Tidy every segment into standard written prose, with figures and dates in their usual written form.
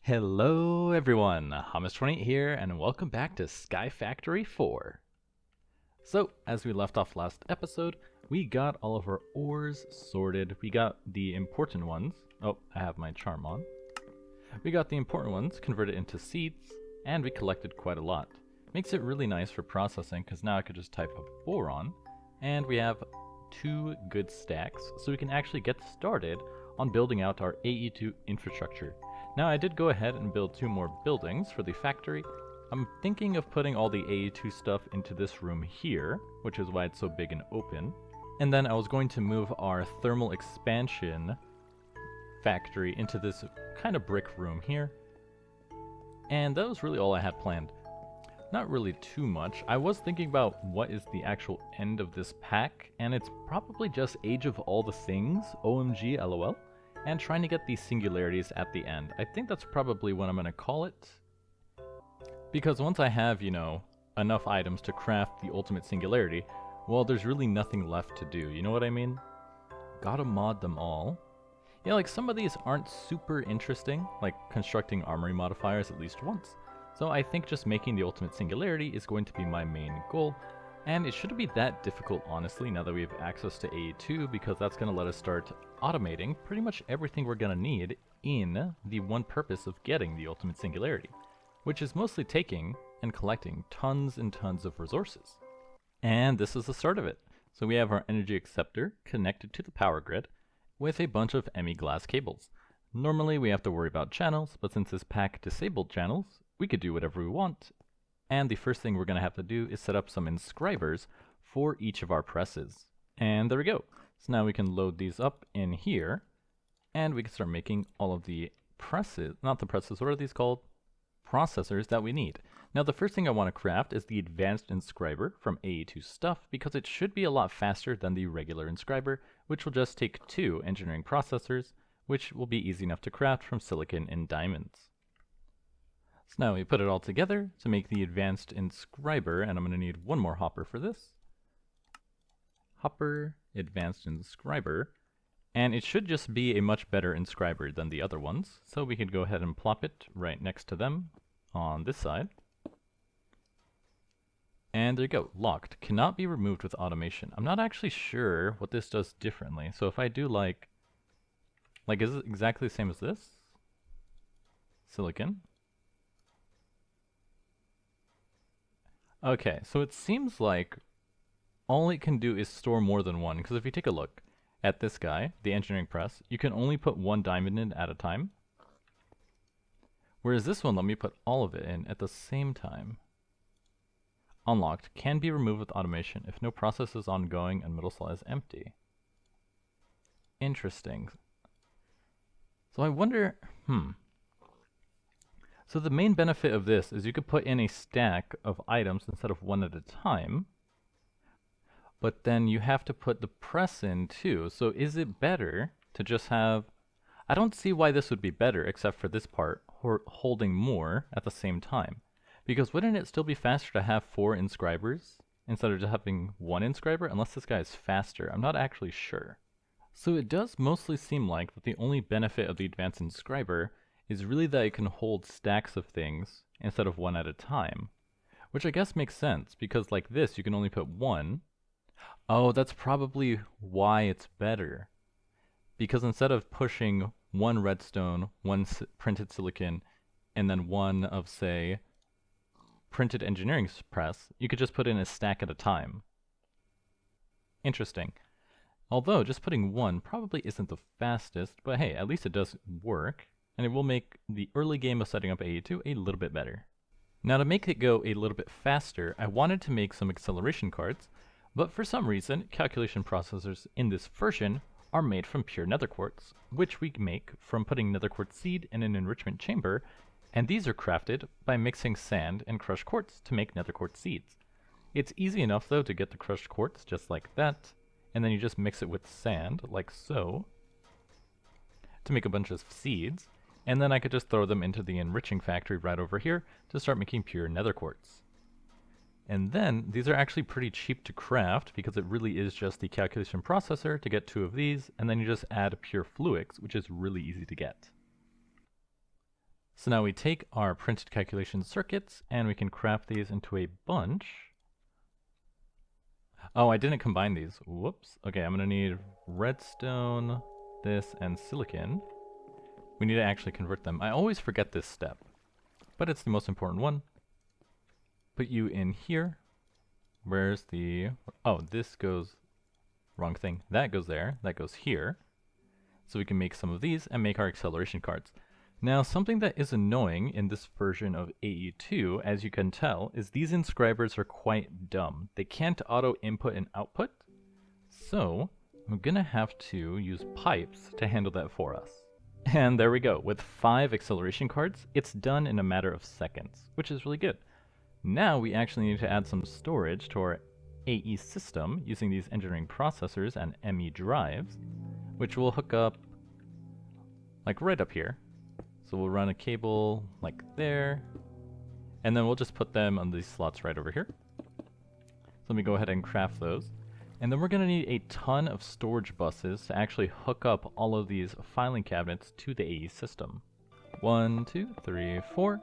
Hello everyone, Hummus28 here, and welcome back to SkyFactory 4. So, as we left off last episode, we got all of our ores sorted. We got the important ones. Oh, I have my charm on. We got the important ones converted into seeds, and we collected quite a lot. Makes it really nice for processing, because now I could just type a boron, and we have 2 good stacks, so we can actually get started on building out our AE2 infrastructure. Now I did go ahead and build 2 more buildings for the factory. I'm thinking of putting all the AE2 stuff into this room here, which is why it's so big and open. And then I was going to move our thermal expansion factory into this kind of brick room here. And that was really all I had planned. Not really too much. I was thinking about what is the actual end of this pack, and it's probably just Age of All the Things, OMG LOL. And trying to get these singularities at the end. I think that's probably what I'm going to call it. Because once I have, enough items to craft the ultimate singularity, well, there's really nothing left to do, you know what I mean? Gotta mod them all. Yeah, like some of these aren't super interesting, like constructing armory modifiers at least once. So I think just making the ultimate singularity is going to be my main goal. And it shouldn't be that difficult, honestly, now that we have access to AE2, because that's going to let us start automating pretty much everything we're going to need in the one purpose of getting the ultimate singularity, which is mostly taking and collecting tons and tons of resources. And this is the start of it. So we have our energy acceptor connected to the power grid with a bunch of ME glass cables. Normally we have to worry about channels, but since this pack disabled channels, we could do whatever we want. And the first thing we're going to have to do is set up some inscribers for each of our presses. And there we go. So now we can load these up in here, and we can start making all of the presses, not the presses, what are these called? Processors that we need. Now the first thing I want to craft is the advanced inscriber from AE2 stuff, because it should be a lot faster than the regular inscriber, which will just take 2 engineering processors, which will be easy enough to craft from silicon and diamonds. So now we put it all together to make the advanced inscriber, and I'm going to need 1 more hopper for this. Hopper, advanced inscriber, and it should just be a much better inscriber than the other ones, so we could go ahead and plop it right next to them on this side. And there you go, locked. Cannot be removed with automation. I'm not actually sure what this does differently, so if I do like is it exactly the same as this? Silicon. Okay, so it seems like all it can do is store more than one, because if you take a look at this guy, the engineering press, you can only put 1 diamond in at a time. Whereas this one, let me put all of it in at the same time. Unlocked, can be removed with automation if no process is ongoing and middle slot is empty. Interesting. So I wonder, So the main benefit of this is you could put in a stack of items instead of 1 at a time, but then you have to put the press in too. So is it better to just have, I don't see why this would be better except for this part, holding more at the same time. Because wouldn't it still be faster to have 4 inscribers instead of just having 1 inscriber, unless this guy is faster? I'm not actually sure. So it does mostly seem like that the only benefit of the advanced inscriber is really that it can hold stacks of things instead of 1 at a time. Which I guess makes sense, because like this, you can only put 1. Oh, that's probably why it's better. Because instead of pushing 1 redstone, 1 printed silicon, and then 1 of, say, printed engineering press, you could just put in a stack at a time. Interesting. Although, just putting 1 probably isn't the fastest, but hey, at least it does work. And it will make the early game of setting up AE2 a little bit better. Now to make it go a little bit faster, I wanted to make some acceleration cards, but for some reason, calculation processors in this version are made from pure nether quartz, which we make from putting nether quartz seed in an enrichment chamber, and these are crafted by mixing sand and crushed quartz to make nether quartz seeds. It's easy enough though to get the crushed quartz just like that, and then you just mix it with sand, like so, to make a bunch of seeds. And then I could just throw them into the enriching factory right over here to start making pure nether quartz. And then these are actually pretty cheap to craft because it really is just the calculation processor to get 2 of these, and then you just add pure fluix, which is really easy to get. So now we take our printed calculation circuits and we can craft these into a bunch. Oh, I didn't combine these. Whoops. Okay, I'm gonna need redstone, this, and silicon. We need to actually convert them. I always forget this step, but it's the most important one. Put you in here. Where's the... Oh, this goes... Wrong thing. That goes there. That goes here. So we can make some of these and make our acceleration cards. Now, something that is annoying in this version of AE2, as you can tell, is these inscribers are quite dumb. They can't auto-input and output. So, I'm gonna have to use pipes to handle that for us. And there we go. With 5 acceleration cards, it's done in a matter of seconds, which is really good. Now we actually need to add some storage to our AE system using these engineering processors and ME drives, which will hook up like right up here. So we'll run a cable like there, and then we'll just put them on these slots right over here. So let me go ahead and craft those. And then we're going to need a ton of storage buses to actually hook up all of these filing cabinets to the AE system. 1, 2, 3, 4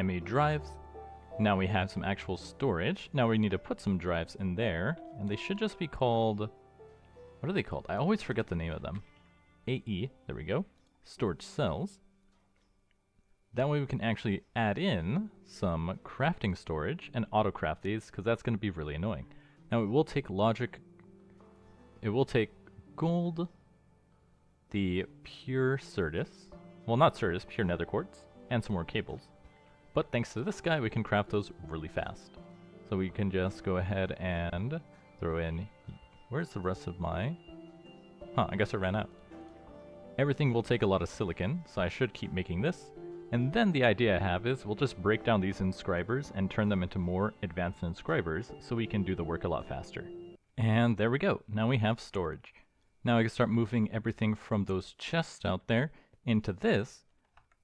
ME drives. Now we have some actual storage. Now we need to put some drives in there, and they should just be called... What are they called? I always forget the name of them. AE, there we go. Storage cells. That way we can actually add in some crafting storage and auto-craft these, because that's going to be really annoying. Now it will take logic, it will take gold, the pure Certus, well not Certus, pure nether quartz, and some more cables. But thanks to this guy we can craft those really fast. So we can just go ahead and throw in, where's the rest of my, I guess I ran out. Everything will take a lot of silicon, so I should keep making this. And then the idea I have is we'll just break down these inscribers and turn them into more advanced inscribers so we can do the work a lot faster. And there we go. Now we have storage. Now I can start moving everything from those chests out there into this.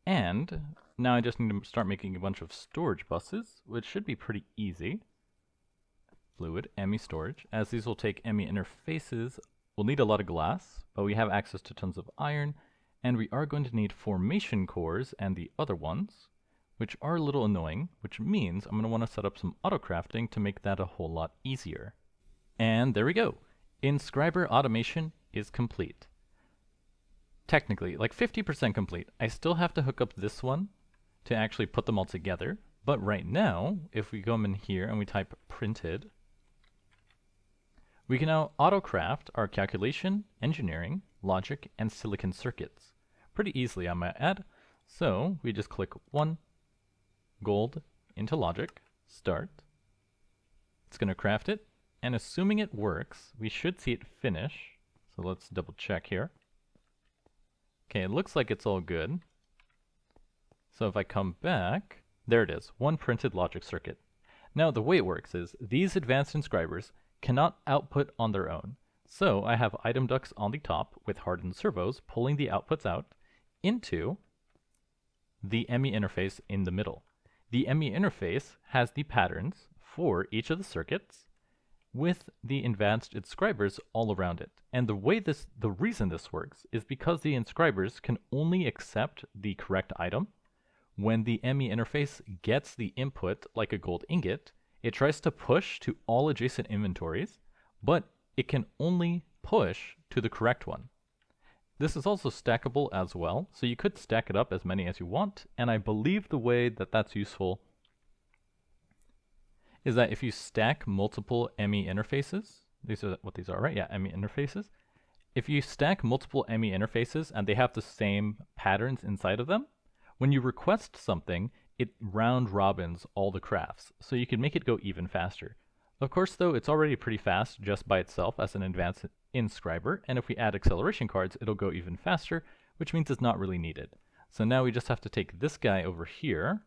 And now I just need to start making a bunch of storage buses, which should be pretty easy. Fluid, ME storage. As these will take ME interfaces, we'll need a lot of glass, but we have access to tons of iron. And we are going to need formation cores and the other ones, which are a little annoying, which means I'm going to want to set up some auto-crafting to make that a whole lot easier. And there we go. Inscriber automation is complete. Technically, like 50% complete. I still have to hook up this one to actually put them all together. But right now, if we come in here and we type printed, we can now auto-craft our calculation, engineering, logic, and silicon circuits. Pretty easily, I might add. So we just click 1, gold, into logic, start. It's going to craft it, and assuming it works, we should see it finish. So let's double check here. Okay, it looks like it's all good. So if I come back, there it is, 1 printed logic circuit. Now the way it works is these advanced inscribers cannot output on their own. So I have item ducts on the top with hardened servos pulling the outputs out into the ME interface in the middle. The ME interface has the patterns for each of the circuits with the advanced inscribers all around it. And the reason this works is because the inscribers can only accept the correct item. When the ME interface gets the input like a gold ingot, it tries to push to all adjacent inventories, but it can only push to the correct one. This is also stackable as well, so you could stack it up as many as you want, and I believe the way that that's useful is that if you stack multiple ME interfaces, these are what these are, right? Yeah, ME interfaces. If you stack multiple ME interfaces and they have the same patterns inside of them, when you request something, it round robins all the crafts, so you can make it go even faster. Of course, though, it's already pretty fast just by itself as an advanced inscriber, and if we add acceleration cards, it'll go even faster, which means it's not really needed. So now we just have to take this guy over here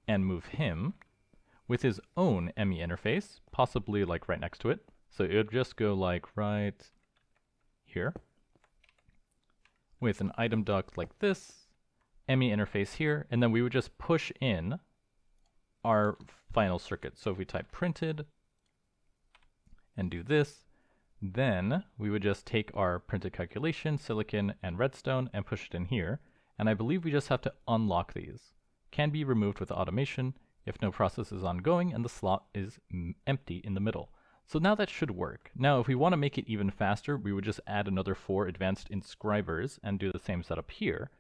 and move him with his own ME interface, possibly like right next to it. So it would just go like right here with an item duct like this, ME interface here, and then we would just push in our final circuit. So if we type printed and do this, then we would just take our printed calculation, silicon, and redstone and push it in here. and I believe we just have to unlock these. Can be removed with automation if no process is ongoing and the slot is empty in the middle. So now that should work. Now if we want to make it even faster, we would just add another 4 advanced inscribers and do the same setup here,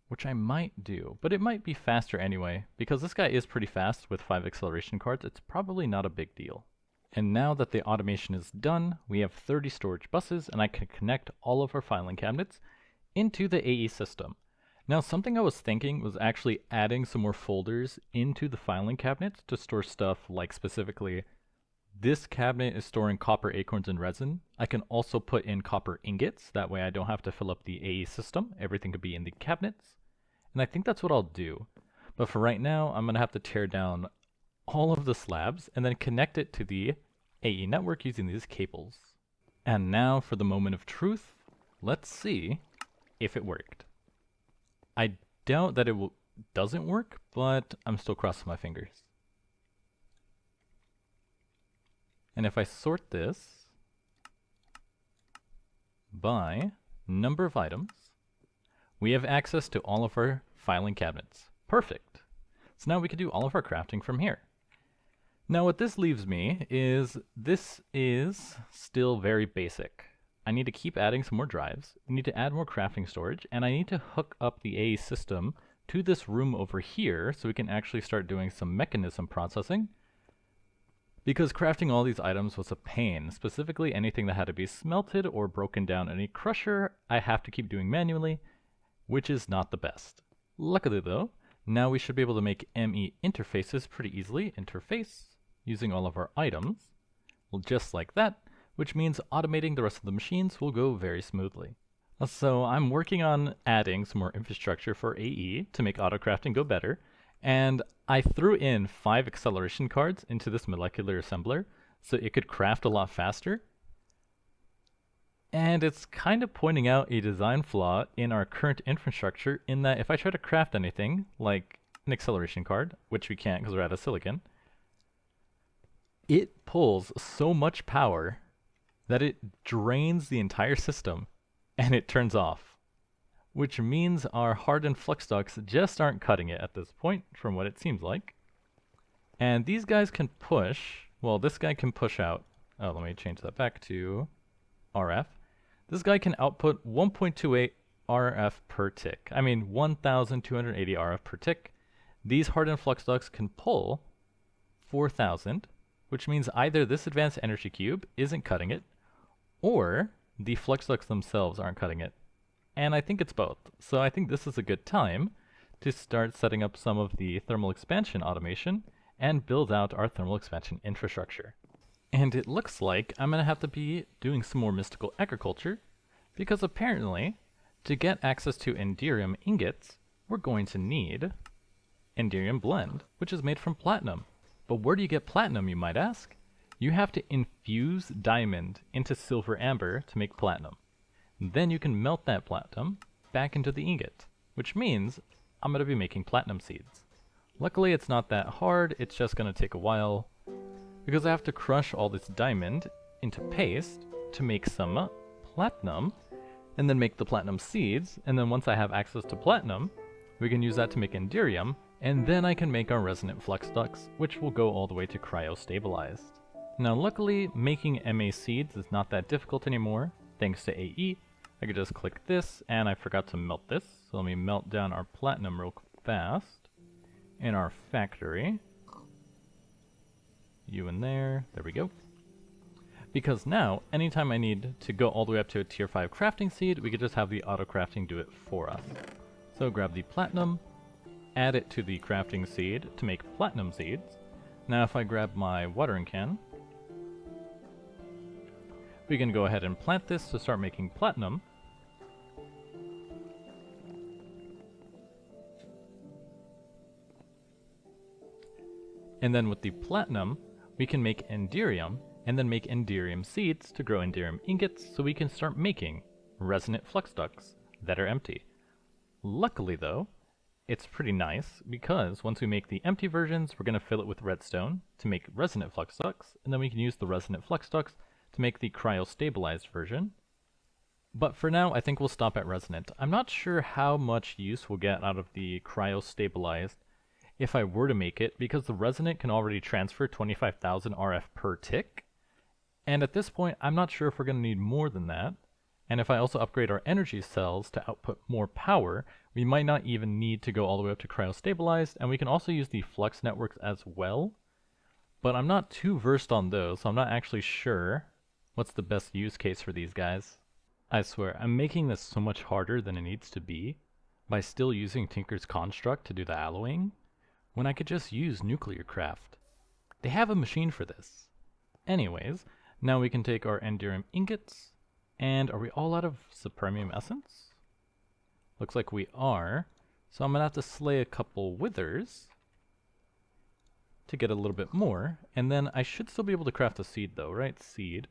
which I might do, but it might be faster anyway, because this guy is pretty fast with 5 acceleration cards. It's probably not a big deal. And now that the automation is done, we have 30 storage buses, and I can connect all of our filing cabinets into the AE system. Now, something I was thinking was actually adding some more folders into the filing cabinets to store stuff like specifically, this cabinet is storing copper acorns and resin. I can also put in copper ingots. That way I don't have to fill up the AE system. Everything could be in the cabinets. And I think that's what I'll do. But for right now, I'm going to have to tear down all of the slabs and then connect it to the AE network using these cables. And now for the moment of truth. Let's see if it worked. I doubt that it doesn't work, but I'm still crossing my fingers. And if I sort this by number of items, we have access to all of our filing cabinets. Perfect. So now we can do all of our crafting from here. Now what this leaves me is, this is still very basic. I need to keep adding some more drives, I need to add more crafting storage, and I need to hook up the AE system to this room over here so we can actually start doing some mechanism processing. Because crafting all these items was a pain, specifically anything that had to be smelted or broken down in a crusher, I have to keep doing manually, which is not the best. Luckily though, now we should be able to make ME interfaces pretty easily. Interface, using all of our items, just like that, which means automating the rest of the machines will go very smoothly. So I'm working on adding some more infrastructure for AE to make autocrafting go better, and I threw in 5 acceleration cards into this molecular assembler so it could craft a lot faster. And it's kind of pointing out a design flaw in our current infrastructure in that if I try to craft anything, like an acceleration card, which we can't because we're out of silicon, it pulls so much power that it drains the entire system and it turns off. Which means our hardened flux ducts just aren't cutting it at this point, from what it seems like. And these guys can push, well, this guy can push out, oh, let me change that back to RF. This guy can output 1.28 RF per tick. I mean, 1,280 RF per tick. These hardened flux ducts can pull 4,000, which means either this advanced energy cube isn't cutting it, or the flux ducts themselves aren't cutting it. And I think it's both. So I think this is a good time to start setting up some of the thermal expansion automation and build out our thermal expansion infrastructure. And it looks like I'm going to have to be doing some more mystical agriculture, because apparently to get access to Enderium ingots, we're going to need Enderium blend, which is made from platinum. But where do you get platinum, you might ask? You have to infuse diamond into silver amber to make platinum. Then you can melt that platinum back into the ingot, which means I'm going to be making platinum seeds. Luckily it's not that hard, it's just going to take a while, because I have to crush all this diamond into paste to make some platinum, and then make the platinum seeds, and then once I have access to platinum, we can use that to make Enderium, and then I can make our resonant flux ducts, which will go all the way to cryo-stabilized. Now luckily, making MA seeds is not that difficult anymore, thanks to AE. I could just click this, and I forgot to melt this, so let me melt down our platinum real fast in our factory. You in there, there we go. Because now, anytime I need to go all the way up to a tier 5 crafting seed, we could just have the auto crafting do it for us. So grab the platinum, add it to the crafting seed to make platinum seeds. Now if I grab my watering can, we can go ahead and plant this to start making platinum. And then with the platinum, we can make Enderium, and then make Enderium seeds to grow Enderium ingots so we can start making resonant flux ducts that are empty. Luckily though, it's pretty nice because once we make the empty versions, we're going to fill it with redstone to make resonant flux ducts, and then we can use the resonant flux ducts to make the cryo-stabilized version. But for now, I think we'll stop at resonant. I'm not sure how much use we'll get out of the cryo-stabilized if I were to make it, because the resonant can already transfer 25,000 RF per tick. And at this point, I'm not sure if we're going to need more than that. And if I also upgrade our energy cells to output more power, we might not even need to go all the way up to cryo-stabilized, and we can also use the flux networks as well. But I'm not too versed on those, so I'm not actually sure what's the best use case for these guys. I swear, I'm making this so much harder than it needs to be by still using Tinker's Construct to do the alloying, when I could just use nuclear craft. They have a machine for this. Anyways, now we can take our Endurium ingots, and are we all out of Supremium essence? Looks like we are, so I'm gonna have to slay a couple withers to get a little bit more, and then I should still be able to craft a seed though, right? Seed.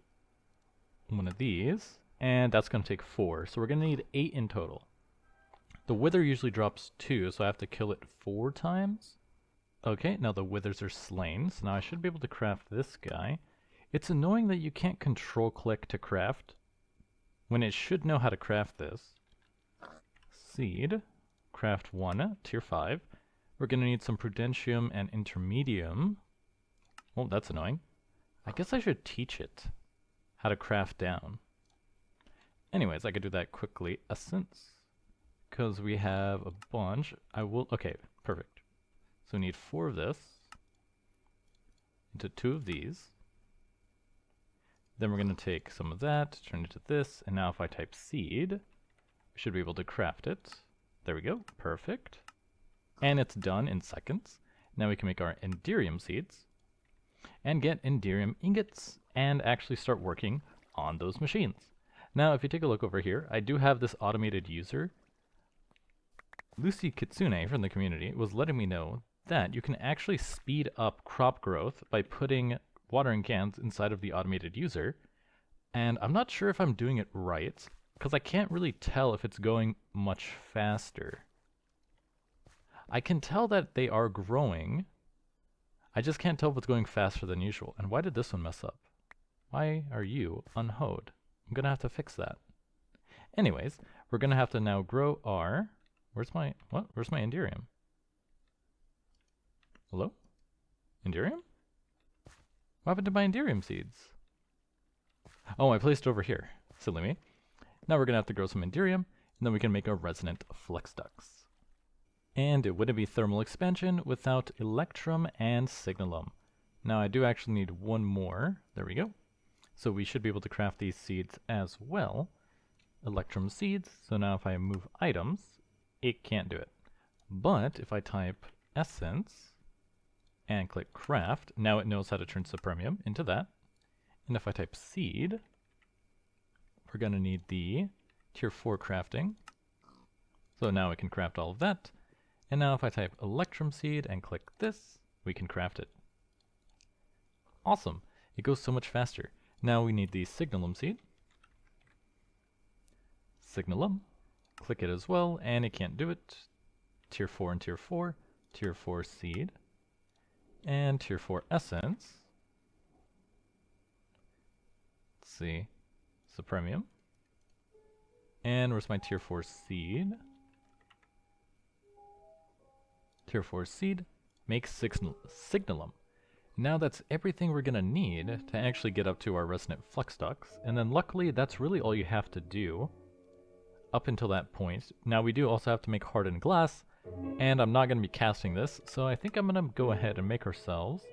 One of these, and that's gonna take 4, so we're gonna need 8 in total. The wither usually drops 2, so I have to kill it 4 times. Okay, now the withers are slain, so now I should be able to craft this guy. It's annoying that you can't control click to craft, when it should know how to craft this. Seed, craft 1, tier 5. We're going to need some prudentium and intermedium. Oh, that's annoying. I guess I should teach it how to craft down. Anyways, I could do that quickly. Essence, because we have a bunch. Okay, perfect. So we need 4 of this into 2 of these. Then we're going to take some of that, turn it to this, and now if I type seed, we should be able to craft it. There we go, perfect. And it's done in seconds. Now we can make our Endurium seeds, and get Endurium ingots, and actually start working on those machines. Now if you take a look over here, I do have this automated user. Lucy Kitsune from the community was letting me know that you can actually speed up crop growth by putting watering cans inside of the automated user, and I'm not sure if I'm doing it right, because I can't really tell if it's going much faster. I can tell that they are growing, I just can't tell if it's going faster than usual. And why did this one mess up? Why are you unhoed? I'm gonna have to fix that. Anyways, we're gonna have to now grow our... Where's my Endurium? Hello? Endurium? What happened to my Endurium seeds? Oh, I placed it over here. Silly me. Now we're going to have to grow some Endurium, and then we can make our resonant flex ducts. And it wouldn't be thermal expansion without Electrum and Signalum. Now I do actually need 1 more. There we go. So we should be able to craft these seeds as well. Electrum seeds. So now if I move items, it can't do it. But if I type essence and click craft, now it knows how to turn Supremium into that. And if I type seed, we're going to need the tier 4 crafting. So now we can craft all of that. And now if I type Electrum seed and click this, we can craft it. Awesome. It goes so much faster. Now we need the Signalum seed. Signalum. Click it as well, and it can't do it. Tier 4 and tier 4. Tier 4 seed. And tier 4 essence. Let's see. Supremium. And where's my tier 4 seed? Tier 4 seed. Make Signalum. Now that's everything we're gonna need to actually get up to our resonant flux ducts. And then luckily that's really all you have to do up until that point. Now we do also have to make hardened glass, and I'm not going to be casting this, so I think I'm going to go ahead and make ourselves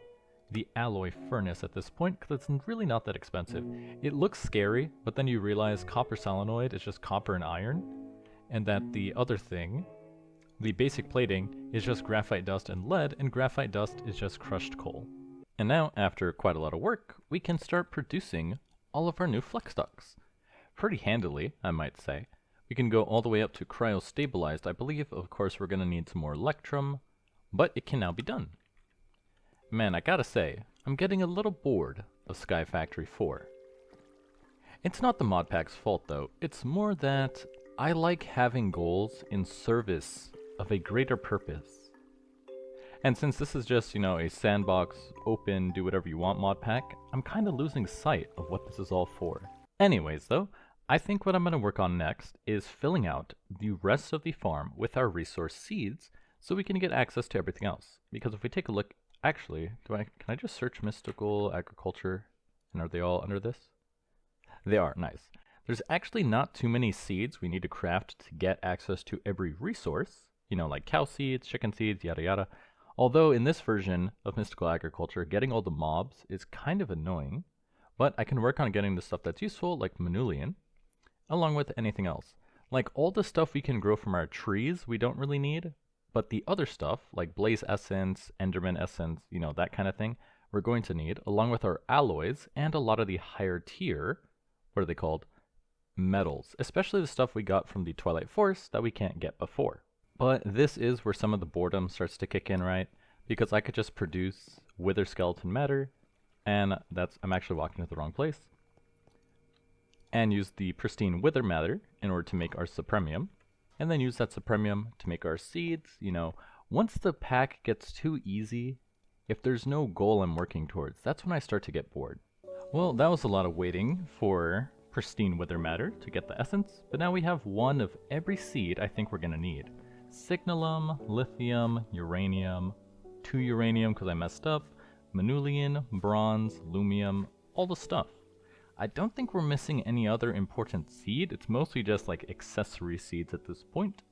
the alloy furnace at this point, because it's really not that expensive. It looks scary, but then you realize copper solenoid is just copper and iron, and that the other thing, the basic plating, is just graphite dust and lead, and graphite dust is just crushed coal. And now, after quite a lot of work, we can start producing all of our new flux ducts. Pretty handily, I might say. We can go all the way up to cryo-stabilized, I believe. Of course, we're going to need some more Electrum, but it can now be done. Man, I gotta say, I'm getting a little bored of SkyFactory 4. It's not the mod pack's fault, though. It's more that I like having goals in service of a greater purpose. And since this is just, a sandbox, open, do whatever you want mod pack, I'm kind of losing sight of what this is all for. Anyways, though, I think what I'm going to work on next is filling out the rest of the farm with our resource seeds so we can get access to everything else. Because if we take a look, actually, can I just search mystical agriculture and are they all under this? They are, nice. There's actually not too many seeds we need to craft to get access to every resource, you know, like cow seeds, chicken seeds, yada yada. Although in this version of mystical agriculture, getting all the mobs is kind of annoying, but I can work on getting the stuff that's useful, like Manulian, along with anything else. Like all the stuff we can grow from our trees, we don't really need, but the other stuff, like Blaze Essence, Enderman Essence, you know, that kind of thing, we're going to need, along with our alloys and a lot of the higher tier, what are they called? Metals, especially the stuff we got from the Twilight Forest that we can't get before. But this is where some of the boredom starts to kick in, right? Because I could just produce Wither Skeleton Matter, and I'm actually walking to the wrong place, and use the pristine Wither Matter in order to make our Supremium, and then use that Supremium to make our seeds. You know, once the pack gets too easy, if there's no goal I'm working towards, that's when I start to get bored. Well, that was a lot of waiting for pristine Wither Matter to get the essence, but now we have one of every seed I think we're going to need. Signalum, Lithium, Uranium, 2 Uranium because I messed up, Manulian, Bronze, Lumium, all the stuff. I don't think we're missing any other important seed, it's mostly just like accessory seeds at this point.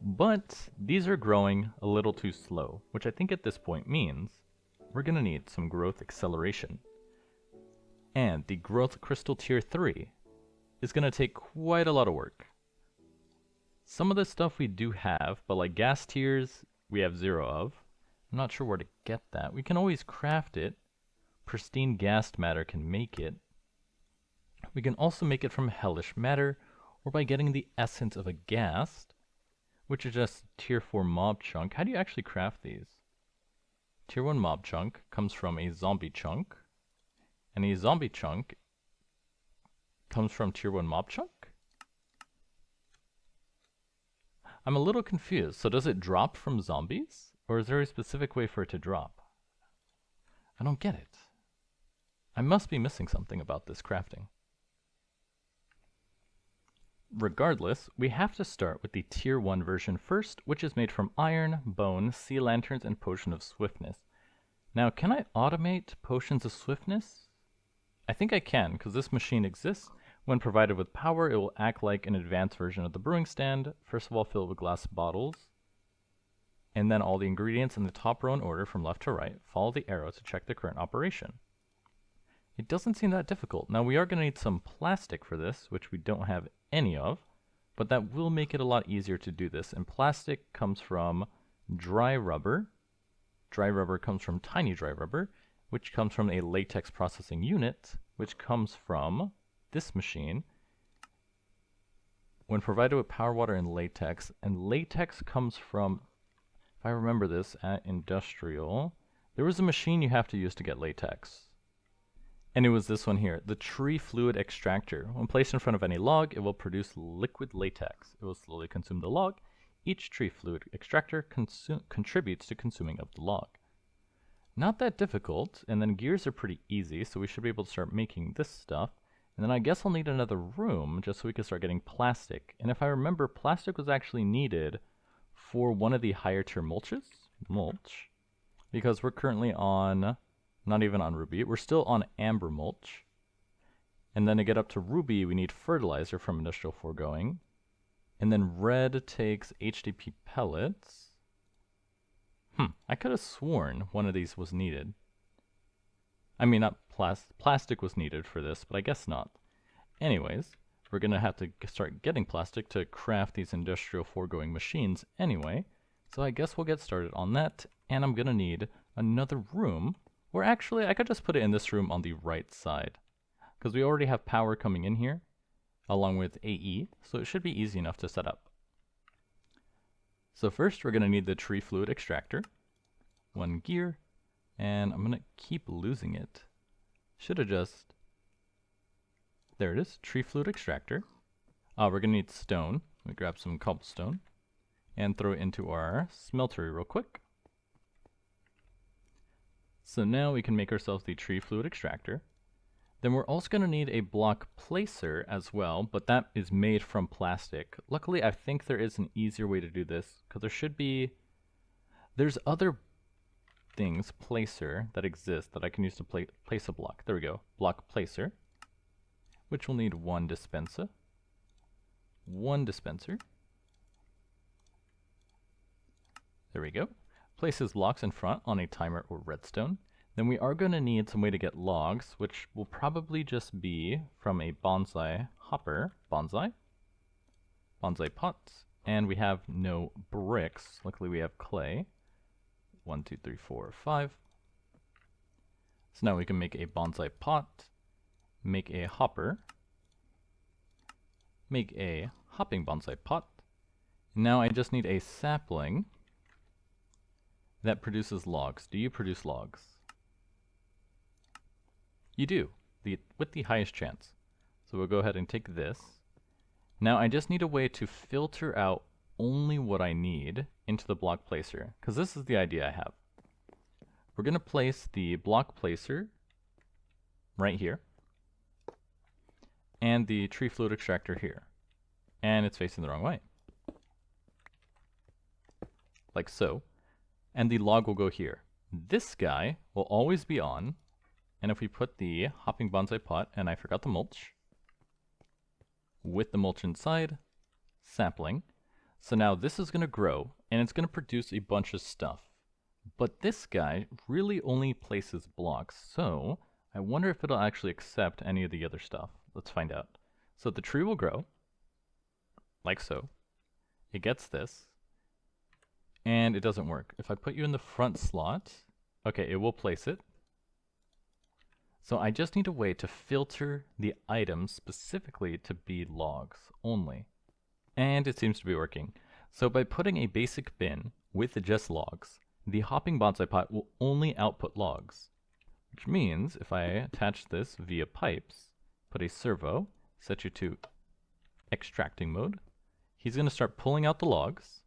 But these are growing a little too slow, which I think at this point means we're going to need some growth acceleration. And the growth crystal tier 3 is going to take quite a lot of work. Some of this stuff we do have, but like gas tiers, we have 0 of. I'm not sure where to get that. We can always craft it. Pristine gassed matter can make it. We can also make it from hellish matter, or by getting the essence of a ghast, which is just tier 4 mob chunk. How do you actually craft these? Tier 1 mob chunk comes from a zombie chunk, and a zombie chunk comes from tier 1 mob chunk? I'm a little confused. So does it drop from zombies? Or is there a specific way for it to drop? I don't get it. I must be missing something about this crafting. Regardless, we have to start with the tier 1 version first, which is made from iron, bone, sea lanterns, and potion of swiftness. Now, can I automate potions of swiftness? I think I can, because this machine exists. When provided with power, it will act like an advanced version of the brewing stand. First of all, fill it with glass bottles, and then all the ingredients in the top row in order from left to right. Follow the arrow to check the current operation. It doesn't seem that difficult. Now, we are going to need some plastic for this, which we don't have any of, but that will make it a lot easier to do this. And plastic comes from dry rubber. Dry rubber comes from tiny dry rubber, which comes from a latex processing unit, which comes from this machine. When provided with power, water, and latex comes from, if I remember this, at industrial, there was a machine you have to use to get latex. And it was this one here, the tree fluid extractor. When placed in front of any log, it will produce liquid latex. It will slowly consume the log. Each tree fluid extractor contributes to consuming of the log. Not that difficult, and then gears are pretty easy, so we should be able to start making this stuff. And then I guess I'll need another room just so we can start getting plastic. And if I remember, plastic was actually needed for one of the higher tier mulch, because we're currently on, not even on ruby, we're still on amber mulch. And then to get up to ruby, we need fertilizer from industrial foregoing. And then red takes HDP pellets. I could have sworn one of these was needed. I mean, not plastic was needed for this, but I guess not. Anyways, we're going to have to start getting plastic to craft these industrial foregoing machines anyway. So I guess we'll get started on that, and I'm going to need another room, or actually I could just put it in this room on the right side, because we already have power coming in here, along with AE, so it should be easy enough to set up. So first we're going to need the tree fluid extractor, 1 gear, and I'm going to keep losing it. Should have just, there it is, tree fluid extractor. We're going to need stone. We grab some cobblestone and throw it into our smeltery real quick. So now we can make ourselves the tree fluid extractor. Then we're also going to need a block placer as well, but that is made from plastic. Luckily, I think there is an easier way to do this, because there's other things, placer, that exist that I can use to place a block. There we go, block placer, which will need one dispenser. There we go. Places blocks in front on a timer or redstone. Then we are going to need some way to get logs, which will probably just be from a bonsai hopper, bonsai pots, and we have no bricks. Luckily we have clay. 1, 2, 3, 4, 5. So now we can make a bonsai pot, make a hopper, make a hopping bonsai pot. Now I just need a sapling that produces logs. Do you produce logs? You do, with the highest chance. So we'll go ahead and take this. Now I just need a way to filter out only what I need into the block placer, because this is the idea I have. We're going to place the block placer right here, and the tree fluid extractor here. And it's facing the wrong way. Like so. And the log will go here. This guy will always be on, and if we put the hopping bonsai pot, and I forgot the mulch, with the mulch inside, sapling. So now this is going to grow, and it's going to produce a bunch of stuff. But this guy really only places blocks, so I wonder if it'll actually accept any of the other stuff. Let's find out. So the tree will grow, like so. It gets this, and it doesn't work. If I put you in the front slot, okay, it will place it. So I just need a way to filter the items specifically to be logs only. And it seems to be working. So by putting a basic bin with just logs, the hopping bonsai pot will only output logs. Which means if I attach this via pipes, put a servo, set you to extracting mode, he's going to start pulling out the logs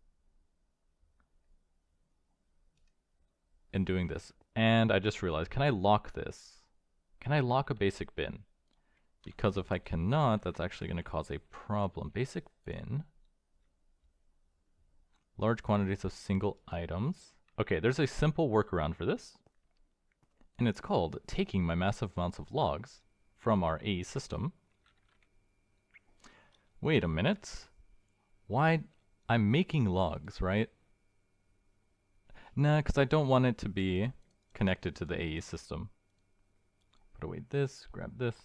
and doing this. And I just realized, can I lock this? Can I lock a basic bin? Because if I cannot, that's actually going to cause a problem. Basic bin. Large quantities of single items. Okay, there's a simple workaround for this. And it's called taking my massive amounts of logs from our AE system. Wait a minute. Why? I'm making logs, right? Nah, because I don't want it to be connected to the AE system. Put away this, grab this.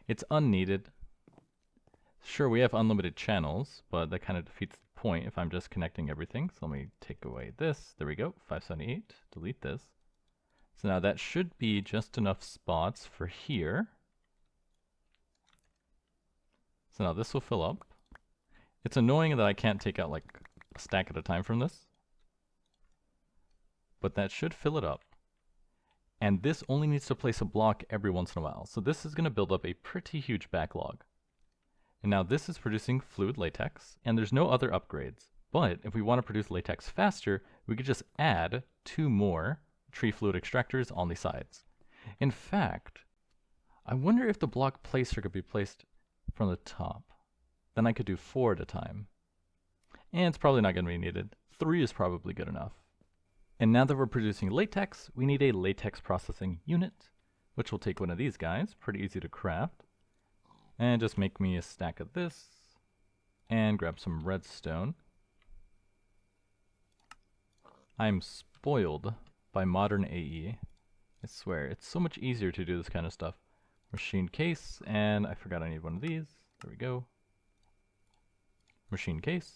It's unneeded. Sure, we have unlimited channels, but that kind of defeats the point if I'm just connecting everything. So let me take away this. There we go, 578. Delete this. So now that should be just enough spots for here. So now this will fill up. It's annoying that I can't take out like a stack at a time from this, but that should fill it up. And this only needs to place a block every once in a while. So this is going to build up a pretty huge backlog. And now this is producing fluid latex, and there's no other upgrades. But if we want to produce latex faster, we could just add 2 more tree fluid extractors on the sides. In fact, I wonder if the block placer could be placed from the top. Then I could do 4 at a time. And it's probably not going to be needed. 3 is probably good enough. And now that we're producing latex, we need a latex processing unit, which will take one of these guys, pretty easy to craft. And just make me a stack of this, and grab some redstone. I'm spoiled by modern AE. I swear, it's so much easier to do this kind of stuff. Machine case, and I forgot I need one of these. There we go. Machine case.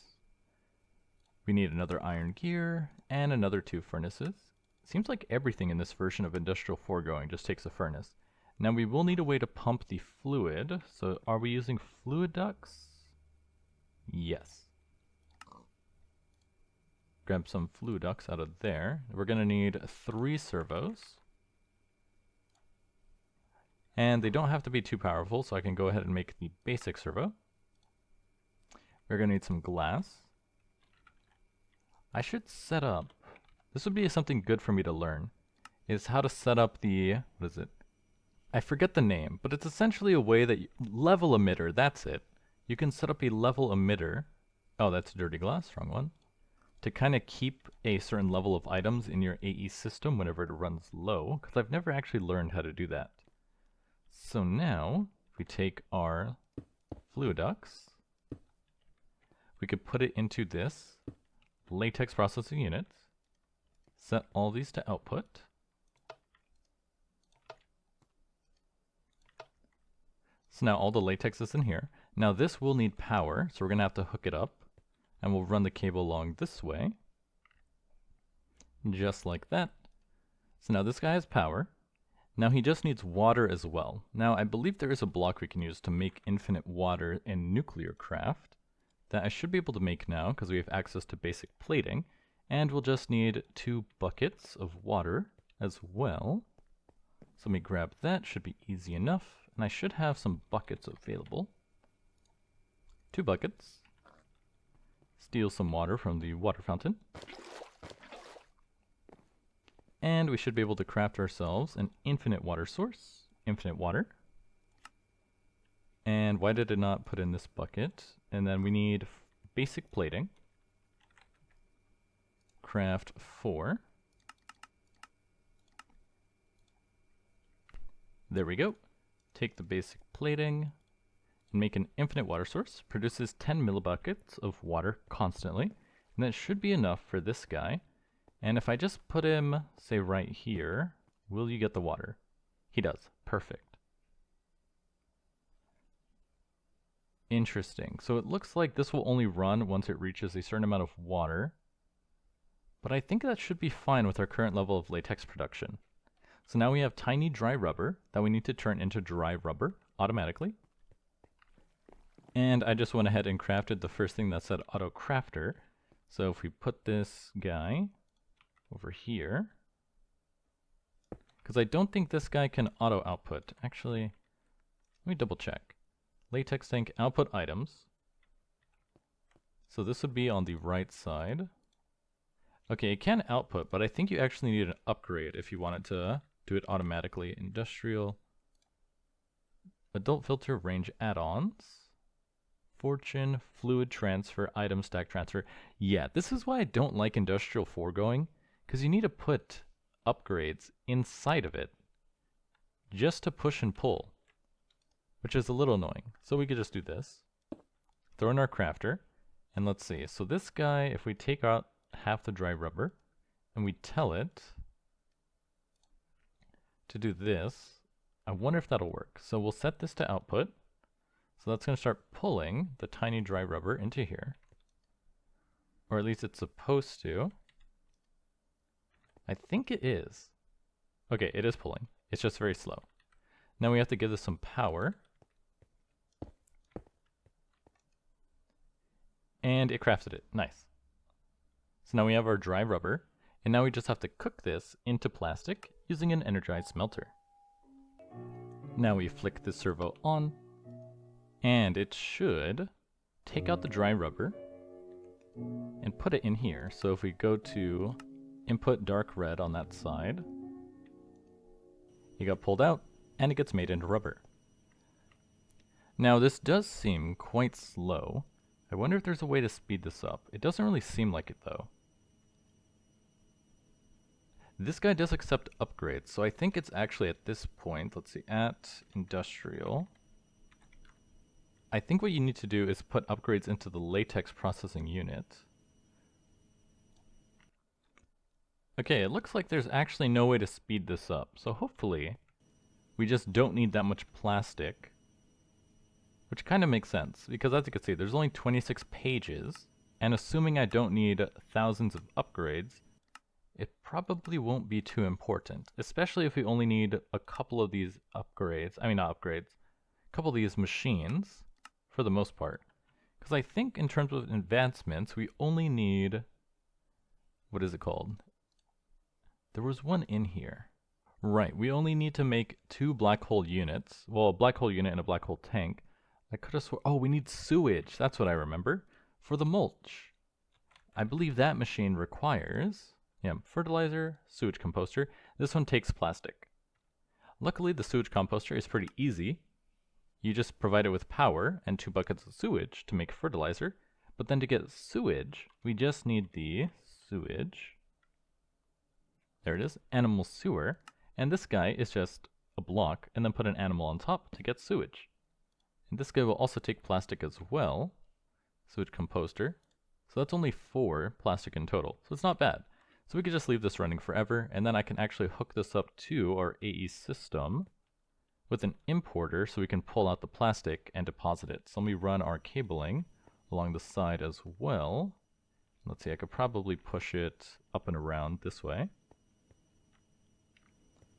We need another iron gear, and another 2 furnaces. Seems like everything in this version of Industrial Foregoing just takes a furnace. Now we will need a way to pump the fluid, so are we using fluid ducts? Yes. Grab some fluid ducts out of there. We're going to need 3 servos. And they don't have to be too powerful, so I can go ahead and make the basic servo. We're going to need some glass. I should set up, this would be something good for me to learn, is how to set up the, what is it? I forget the name, but it's essentially a way that level emitter, that's it. You can set up a level emitter. Oh, that's dirty glass, wrong one. To kind of keep a certain level of items in your AE system whenever it runs low, because I've never actually learned how to do that. So now, if we take our fluiducts, we could put it into this latex processing unit, set all these to output. So now all the latex is in here. Now this will need power, so we're going to have to hook it up, and we'll run the cable along this way, just like that. So now this guy has power. Now he just needs water as well. Now I believe there is a block we can use to make infinite water in nuclear craft that I should be able to make now because we have access to basic plating, and we'll just need 2 buckets of water as well. So let me grab that, should be easy enough, and I should have some buckets available. 2 buckets. Steal some water from the water fountain. And we should be able to craft ourselves an infinite water source. Infinite water. And why did it not put in this bucket? And then we need basic plating. Craft 4. There we go. Take the basic plating and make an infinite water source. Produces 10 millibuckets of water constantly. And that should be enough for this guy. And if I just put him, say right here, will you get the water? He does. Perfect. Interesting. So it looks like this will only run once it reaches a certain amount of water. But I think that should be fine with our current level of latex production. So now we have tiny dry rubber that we need to turn into dry rubber automatically. And I just went ahead and crafted the first thing that said autocrafter. So if we put this guy over here, because I don't think this guy can auto output. Actually, let me double check. Latex tank output items. So this would be on the right side. Okay, it can output, but I think you actually need an upgrade if you wanted to do it automatically. Industrial adult filter range add-ons. Fortune, fluid transfer, item stack transfer. Yeah, this is why I don't like industrial foregoing, because you need to put upgrades inside of it just to push and pull, which is a little annoying. So we could just do this. Throw in our crafter, and let's see. So this guy, if we take out half the dry rubber, and we tell it to do this, I wonder if that'll work. So we'll set this to output. So that's going to start pulling the tiny dry rubber into here. Or at least it's supposed to. I think it is. Okay, it is pulling. It's just very slow. Now we have to give this some power. And it crafted it. Nice. So now we have our dry rubber. And now we just have to cook this into plastic using an energized smelter. Now we flick the servo on. And it should take out the dry rubber and put it in here. So if we go to input dark red on that side, it got pulled out and it gets made into rubber. Now this does seem quite slow. I wonder if there's a way to speed this up. It doesn't really seem like it though. This guy does accept upgrades, so I think it's actually at this point, let's see, at industrial. I think what you need to do is put upgrades into the latex processing unit. Okay, it looks like there's actually no way to speed this up, so hopefully we just don't need that much plastic, which kind of makes sense, because as you can see, there's only 26 pages, and assuming I don't need thousands of upgrades, it probably won't be too important, especially if we only need a couple of these upgrades, I mean not upgrades, a couple of these machines, for the most part. Because I think in terms of advancements, we only need, what is it called? There was one in here. Right, we only need to make 2 black hole units. Well, a black hole unit and a black hole tank. I could have sworn, oh, we need sewage, that's what I remember, for the mulch. I believe that machine requires, yeah, fertilizer, sewage composter. This one takes plastic. Luckily, the sewage composter is pretty easy. You just provide it with power and 2 buckets of sewage to make fertilizer. But then to get sewage, we just need the sewage. There it is, animal sewer. And this guy is just a block, and then put an animal on top to get sewage. And this guy will also take plastic as well. Sewage composter. So that's only 4 plastic in total. So it's not bad. So we could just leave this running forever, and then I can actually hook this up to our AE system with an importer so we can pull out the plastic and deposit it. So let me run our cabling along the side as well. Let's see, I could probably push it up and around this way.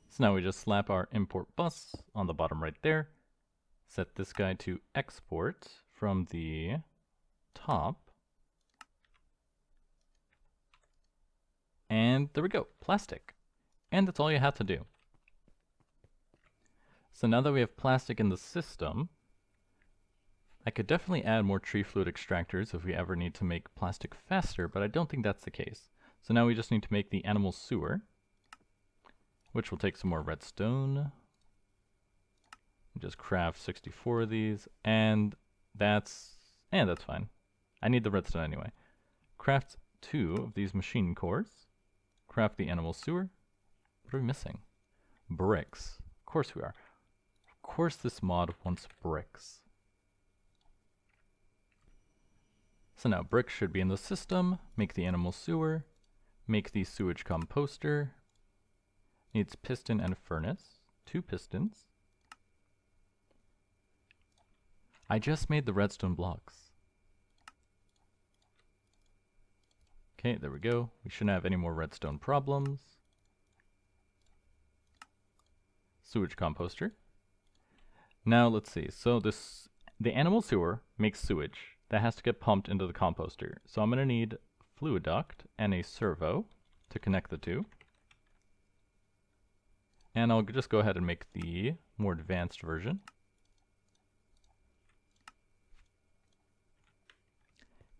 So now we just slap our import bus on the bottom right there. Set this guy to export from the top. And there we go, plastic. And that's all you have to do. So now that we have plastic in the system, I could definitely add more tree fluid extractors if we ever need to make plastic faster, but I don't think that's the case. So now we just need to make the animal sewer, which will take some more redstone. Just craft 64 of these, and that's fine. I need the redstone anyway. Craft 2 of these machine cores. Craft the animal sewer. What are we missing? Bricks. Of course we are. Of course this mod wants bricks. So now bricks should be in the system. Make the animal sewer. Make the sewage composter. Needs piston and furnace. 2 pistons. I just made the redstone blocks. Okay, there we go. We shouldn't have any more redstone problems. Sewage composter. Now let's see. So the animal sewer makes sewage that has to get pumped into the composter. So I'm going to need fluid duct and a servo to connect the two. And I'll just go ahead and make the more advanced version.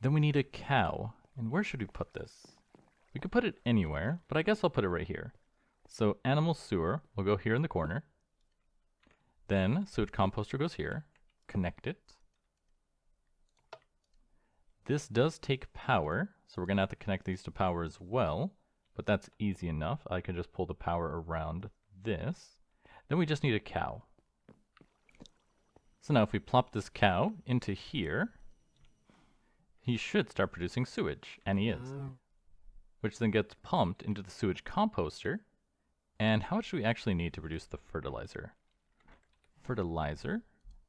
Then we need a cow. And where should we put this? We could put it anywhere, but I guess I'll put it right here. So animal sewer will go here in the corner. Then sewage composter goes here. Connect it. This does take power, so we're going to have to connect these to power as well. But that's easy enough. I can just pull the power around this. Then we just need a cow. So now if we plop this cow into here, he should start producing sewage, and he is. Which then gets pumped into the sewage composter. And how much do we actually need to produce the fertilizer? Fertilizer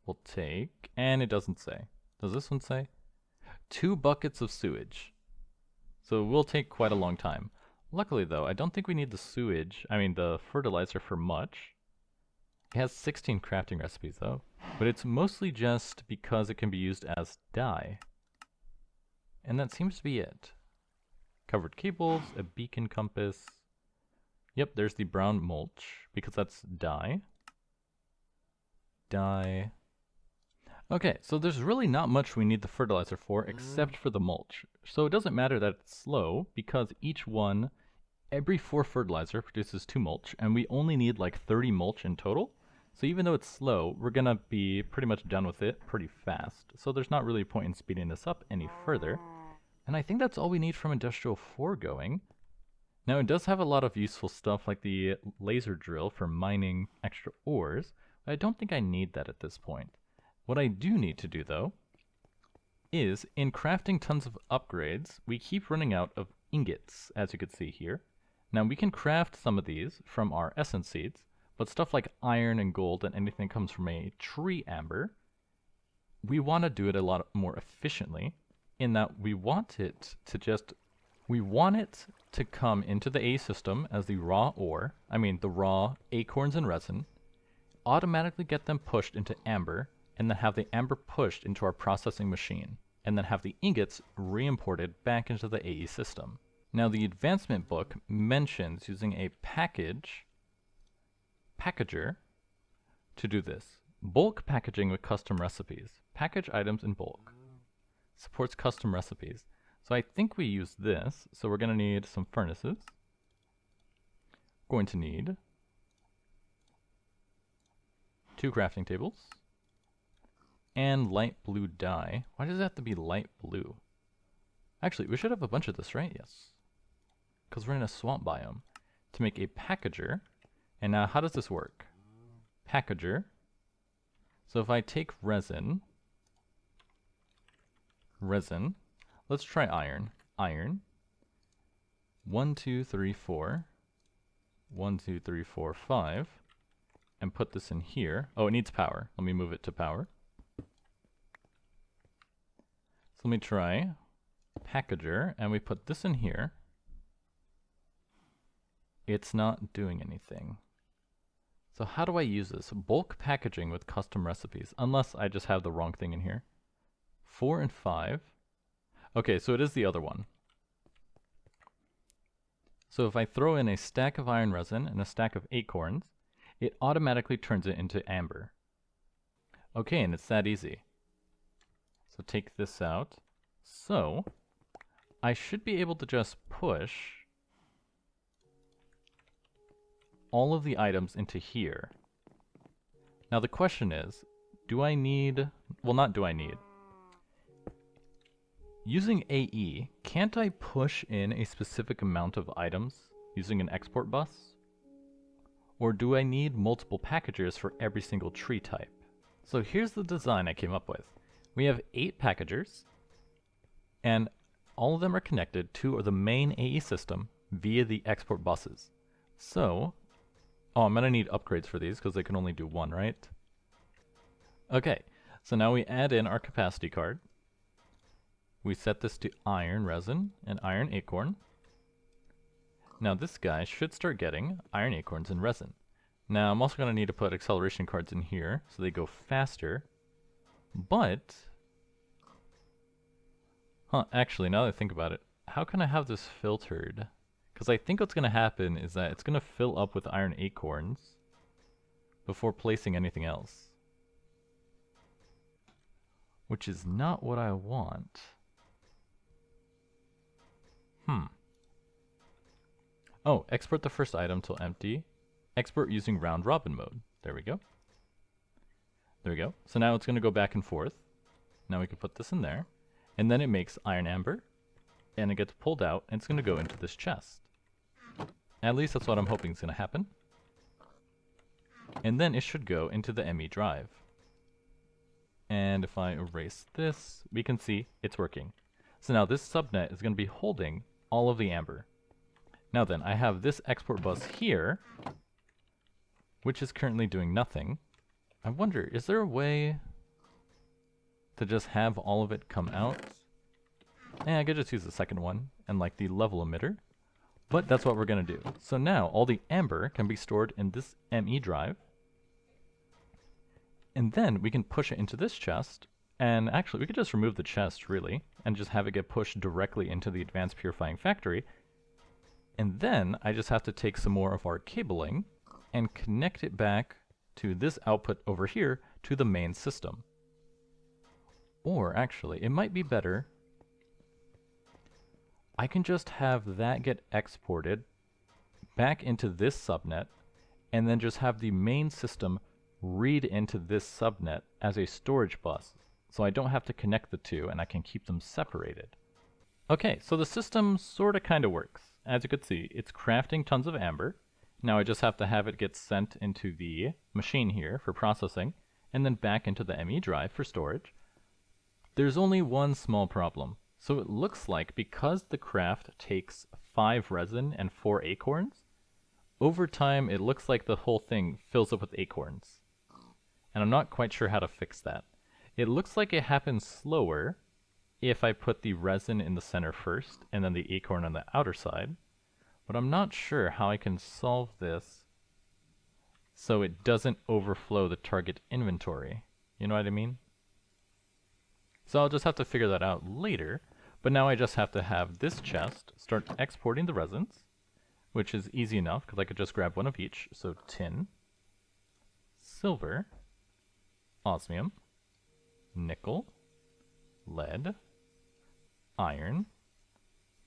will take, and it doesn't say. Does this one say? 2 buckets of sewage. So it will take quite a long time. Luckily though, I don't think we need the fertilizer for much. It has 16 crafting recipes though, but it's mostly just because it can be used as dye. And that seems to be it. Covered cables, a beacon compass. Yep, there's the brown mulch, because that's dye. Dye. Okay, so there's really not much we need the fertilizer for, except for the mulch. So it doesn't matter that it's slow, because every 4 fertilizer produces 2 mulch, and we only need like 30 mulch in total. So even though it's slow, we're gonna be pretty much done with it pretty fast. So there's not really a point in speeding this up any further. And I think that's all we need from Industrial Foregoing. Now it does have a lot of useful stuff like the laser drill for mining extra ores, but I don't think I need that at this point. What I do need to do though, is in crafting tons of upgrades, we keep running out of ingots, as you can see here. Now we can craft some of these from our essence seeds, but stuff like iron and gold and anything that comes from a tree amber, we want to do it a lot more efficiently, in that we want it to come into the A system as the raw ore, the raw acorns and resin, automatically get them pushed into amber, and then have the amber pushed into our processing machine, and then have the ingots re-imported back into the AE system. Now the advancement book mentions using a packager to do this. Bulk packaging with custom recipes. Package items in bulk. Supports custom recipes. So I think we use this. So we're going to need some furnaces. Going to need 2 crafting tables, and light blue dye. Why does it have to be light blue? Actually, we should have a bunch of this, right? Yes. Because we're in a swamp biome. To make a packager. And now, how does this work? Packager. So if I take resin, let's try iron. Iron. 1, 2, 3, 4. 1, 2, 3, 4, 5. And put this in here. Oh, it needs power. Let me move it to power. So let me try packager, and we put this in here. It's not doing anything. So how do I use this? Bulk packaging with custom recipes, unless I just have the wrong thing in here. 4 and 5. Okay, so it is the other one. So if I throw in a stack of iron resin and a stack of acorns, it automatically turns it into amber. Okay, and it's that easy. So take this out. So I should be able to just push all of the items into here. Now the question is, do I need, well, not do I need. Using AE, can't I push in a specific amount of items using an export bus? Or do I need multiple packagers for every single tree type? So here's the design I came up with. We have 8 packagers, and all of them are connected to the main AE system via the export buses. So, oh, I'm going to need upgrades for these because they can only do 1, right? Okay, so now we add in our capacity card. We set this to iron resin and iron acorn. Now this guy should start getting iron acorns and resin. Now I'm also going to need to put acceleration cards in here so they go faster. But, actually now that I think about it, how can I have this filtered? Because I think what's going to happen is that it's going to fill up with iron acorns before placing anything else. Which is not what I want. Oh, export the first item till empty. Export using round robin mode. There we go. There we go. So now it's going to go back and forth. Now we can put this in there. And then it makes iron amber. And it gets pulled out, and it's going to go into this chest. At least that's what I'm hoping is going to happen. And then it should go into the ME drive. And if I erase this, we can see it's working. So now this subnet is going to be holding all of the amber. Now then, I have this export bus here, which is currently doing nothing. I wonder, is there a way to just have all of it come out? I could just use the second one and like the level emitter. But that's what we're going to do. So now all the amber can be stored in this ME drive. And then we can push it into this chest. And actually, we could just remove the chest, really, and just have it get pushed directly into the Advanced Purifying Factory. And then I just have to take some more of our cabling and connect it back to this output over here to the main system. Or actually, it might be better. I can just have that get exported back into this subnet and then just have the main system read into this subnet as a storage bus. So I don't have to connect the two and I can keep them separated. Okay, so the system sorta kinda works. As you can see, it's crafting tons of amber. Now I just have to have it get sent into the machine here for processing, and then back into the ME drive for storage. There's only one small problem. So it looks like because the craft takes 5 resin and 4 acorns, over time it looks like the whole thing fills up with acorns. And I'm not quite sure how to fix that. It looks like it happens slower if I put the resin in the center first and then the acorn on the outer side, but I'm not sure how I can solve this so it doesn't overflow the target inventory. You know what I mean? So I'll just have to figure that out later, but now I just have to have this chest start exporting the resins, which is easy enough because I could just grab one of each. So tin, silver, osmium, nickel, lead, iron,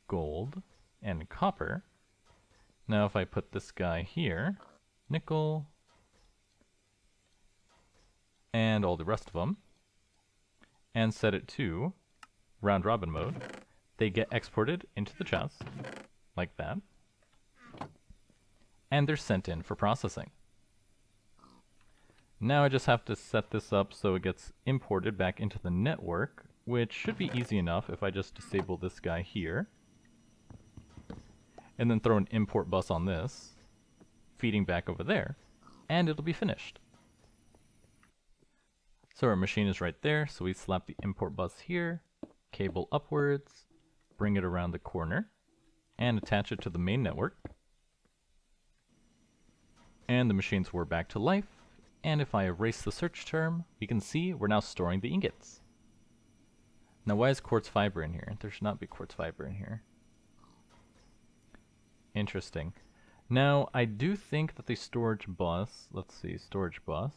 gold, and copper. Now if I put this guy here, nickel, and all the rest of them, and set it to round robin mode, they get exported into the chest, like that, and they're sent in for processing. Now I just have to set this up so it gets imported back into the network, which should be easy enough if I just disable this guy here, and then throw an import bus on this, feeding back over there, and it'll be finished. So our machine is right there, so we slap the import bus here, cable upwards, bring it around the corner, and attach it to the main network. And the machines were back to life, and if I erase the search term, we can see we're now storing the ingots. Now why is quartz fiber in here? There should not be quartz fiber in here. Interesting. Now I do think that the storage bus, let's see, storage bus,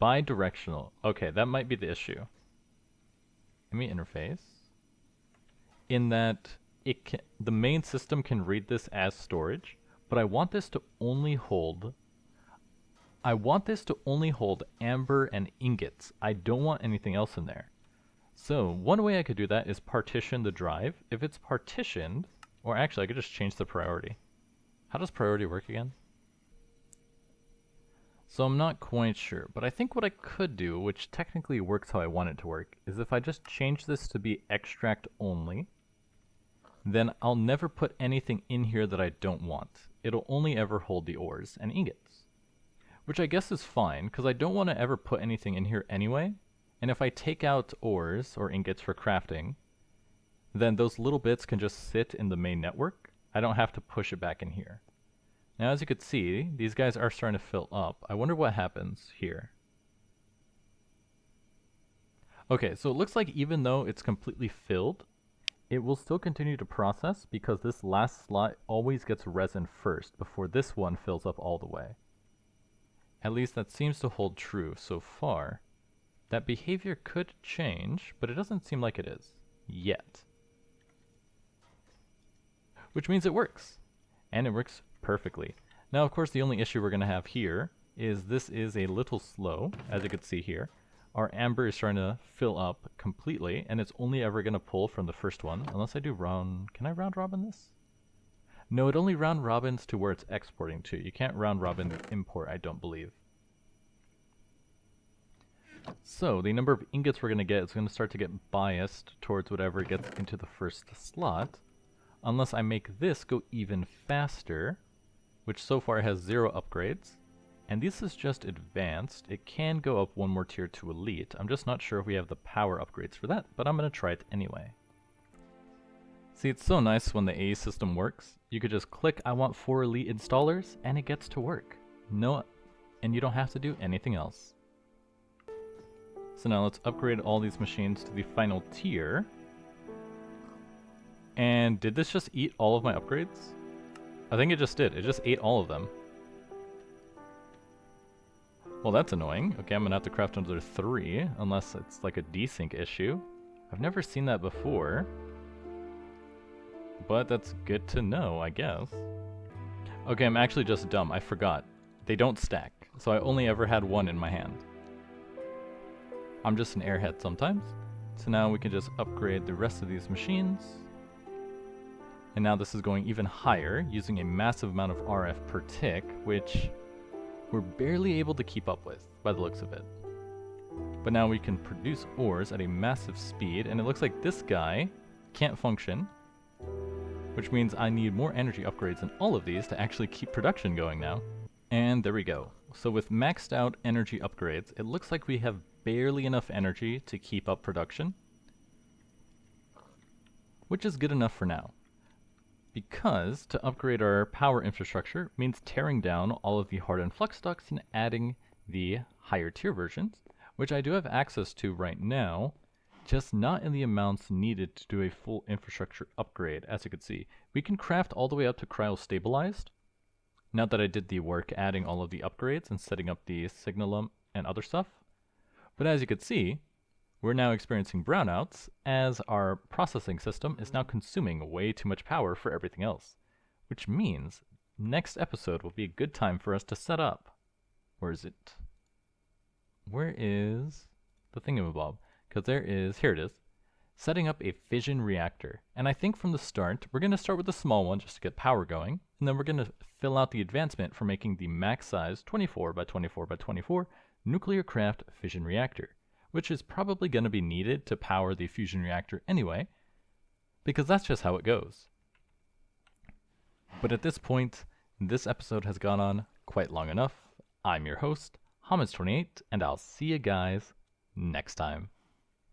bidirectional. Okay, that might be the issue. Let me interface. In that the main system can read this as storage, but I want this to only hold amber and ingots. I don't want anything else in there. So one way I could do that is partition the drive. If it's partitioned, or actually I could just change the priority. How does priority work again? So I'm not quite sure, but I think what I could do, which technically works how I want it to work, is if I just change this to be extract only, then I'll never put anything in here that I don't want. It'll only ever hold the ores and ingots. Which I guess is fine, because I don't want to ever put anything in here anyway, and if I take out ores or ingots for crafting, then those little bits can just sit in the main network. I don't have to push it back in here. Now as you can see, these guys are starting to fill up. I wonder what happens here. Okay, so it looks like even though it's completely filled, it will still continue to process because this last slot always gets resin first before this one fills up all the way. At least that seems to hold true so far. That behavior could change, but it doesn't seem like it is. Yet. Which means it works. And it works perfectly. Now of course the only issue we're going to have here is this is a little slow, as you can see here. Our amber is trying to fill up completely, and it's only ever going to pull from the first one, unless I do round... Can I round robin this? No, it only round robins to where it's exporting to. You can't round robin the import, I don't believe. So, the number of ingots we're going to get is going to start to get biased towards whatever gets into the first slot, unless I make this go even faster, which so far has 0 upgrades. And this is just advanced. It can go up one more tier to elite. I'm just not sure if we have the power upgrades for that, but I'm going to try it anyway. See, it's so nice when the AE system works. You could just click, I want 4 elite installers, and it gets to work. No, and you don't have to do anything else. So now let's upgrade all these machines to the final tier. And did this just eat all of my upgrades? I think it just did. It just ate all of them. Well, that's annoying. Okay, I'm gonna have to craft another 3, unless it's like a desync issue. I've never seen that before. But that's good to know, I guess. Okay, I'm actually just dumb. I forgot. They don't stack, so I only ever had 1 in my hand. I'm just an airhead sometimes. So now we can just upgrade the rest of these machines. And now this is going even higher, using a massive amount of RF per tick, which we're barely able to keep up with, by the looks of it. But now we can produce ores at a massive speed, and it looks like this guy can't function, which means I need more energy upgrades in all of these to actually keep production going now. And there we go. So with maxed out energy upgrades, it looks like we have barely enough energy to keep up production, which is good enough for now. Because to upgrade our power infrastructure means tearing down all of the hardened flux ducts and adding the higher tier versions, which I do have access to right now, just not in the amounts needed to do a full infrastructure upgrade. As you can see, we can craft all the way up to cryo-stabilized, now that I did the work adding all of the upgrades and setting up the signalum and other stuff. But as you can see, we're now experiencing brownouts as our processing system is now consuming way too much power for everything else, which means next episode will be a good time for us to set up. Where is it? where is the thingamabob? Because there is, here it is, setting up a fission reactor. And I think from the start, we're going to start with the small one just to get power going, and then we're going to fill out the advancement for making the max size 24 by 24 by 24 nuclear craft fission reactor, which is probably going to be needed to power the fusion reactor anyway, because that's just how it goes. But at this point, this episode has gone on quite long enough. I'm your host, Hamas28, and I'll see you guys next time.